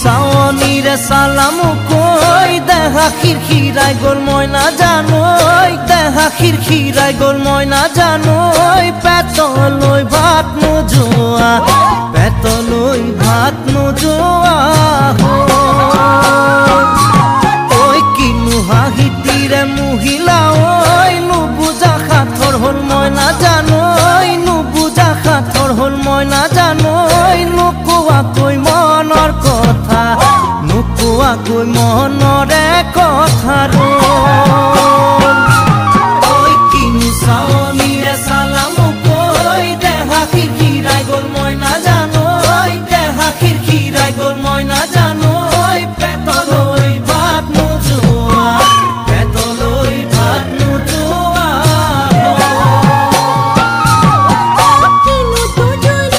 চাৱনীৰে চালামো কৈ দেহা খিৰখিৰাই গ'ল মই নাজানো দেহা খিৰখিৰাই গ'ল মই নাজানো পেটলৈ ভাত নোযোৱা পেটলৈ ভাত নোযোৱা ঐ কিনো হাঁহিতিৰে মহিলা ঐ নুবুজা সাঁথৰ হ'ল মই নাজানো নুবুজা সাঁথৰ হ'ল মই নাজানো নোকোৱাকৈ মনৰ কথা নোকোৱাকৈ মনৰে কথা